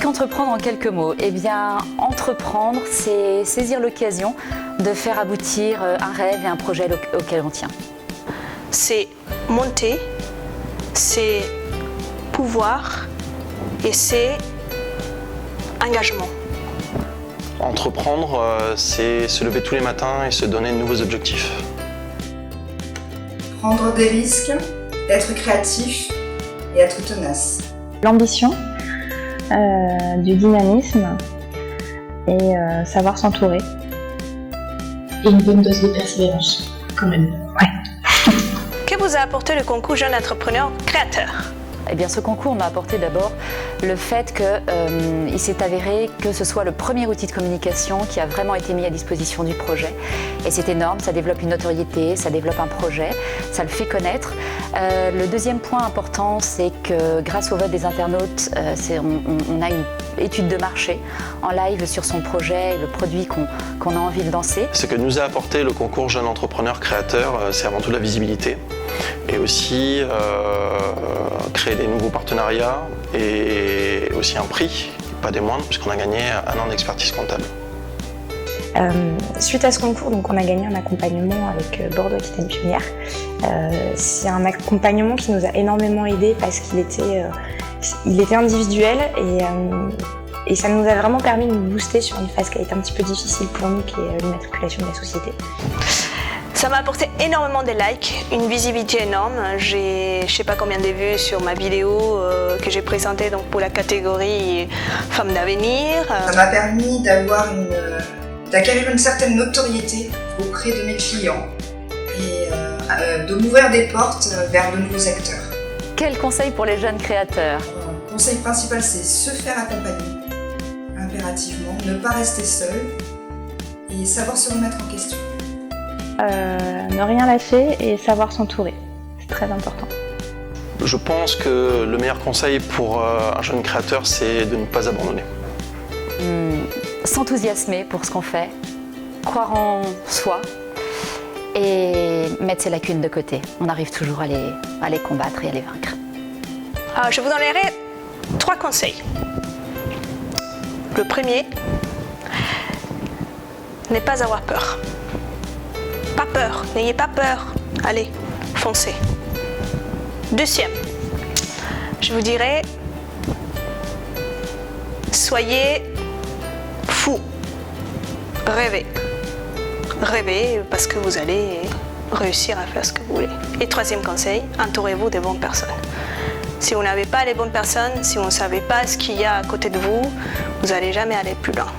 qu'entreprendre en quelques mots? Eh bien, entreprendre, c'est saisir l'occasion de faire aboutir un rêve et un projet auquel on tient. C'est monter, c'est pouvoir et c'est engagement. Entreprendre, c'est se lever tous les matins et se donner de nouveaux objectifs. Prendre des risques, être créatif et être tenace. L'ambition, du dynamisme et savoir s'entourer. Et une bonne dose de persévérance, quand même. Ouais. Que vous a apporté le concours Jeune Entrepreneur Créateur? Eh bien, ce concours m'a apporté d'abord le fait qu'il s'est avéré que ce soit le premier outil de communication qui a vraiment été mis à disposition du projet. Et c'est énorme, ça développe une notoriété, ça développe un projet, ça le fait connaître. Le deuxième point important, c'est que grâce au vote des internautes, on a une étude de marché en live sur son projet, le produit qu'on a envie de lancer. Ce que nous a apporté le concours Jeune Entrepreneur Créateur, c'est avant tout la visibilité et aussi créer des nouveaux partenariats et aussi un prix, pas des moindres, puisqu'on a gagné 1 an d'expertise comptable. Suite à ce concours, donc, on a gagné un accompagnement avec Bordeaux Aquitaine Pionnière. C'est un accompagnement qui nous a énormément aidés parce qu'il était individuel et ça nous a vraiment permis de nous booster sur une phase qui a été un petit peu difficile pour nous, qui est l'immatriculation de la société. Ça m'a apporté énormément de likes, une visibilité énorme. J'ai je sais pas combien de vues sur ma vidéo que j'ai présentée donc, pour la catégorie Femmes d'avenir. Ça m'a permis d'acquérir une certaine notoriété auprès de mes clients et de m'ouvrir des portes vers de nouveaux acteurs. Quel conseil pour les jeunes créateurs? Le conseil principal, c'est se faire accompagner, impérativement, ne pas rester seul et savoir se remettre en question. Ne rien lâcher et savoir s'entourer, c'est très important. Je pense que le meilleur conseil pour un jeune créateur, c'est de ne pas abandonner. S'enthousiasmer pour ce qu'on fait, croire en soi et mettre ses lacunes de côté. On arrive toujours à les combattre et à les vaincre. Je vous donnerai 3 conseils. Le premier, ne pas avoir peur. Pas peur, n'ayez pas peur. Allez, foncez. Deuxième, je vous dirais, soyez fous. Rêvez. Rêvez parce que vous allez réussir à faire ce que vous voulez. Et troisième conseil, entourez-vous des bonnes personnes. Si vous n'avez pas les bonnes personnes, si vous ne savez pas ce qu'il y a à côté de vous, vous n'allez jamais aller plus loin.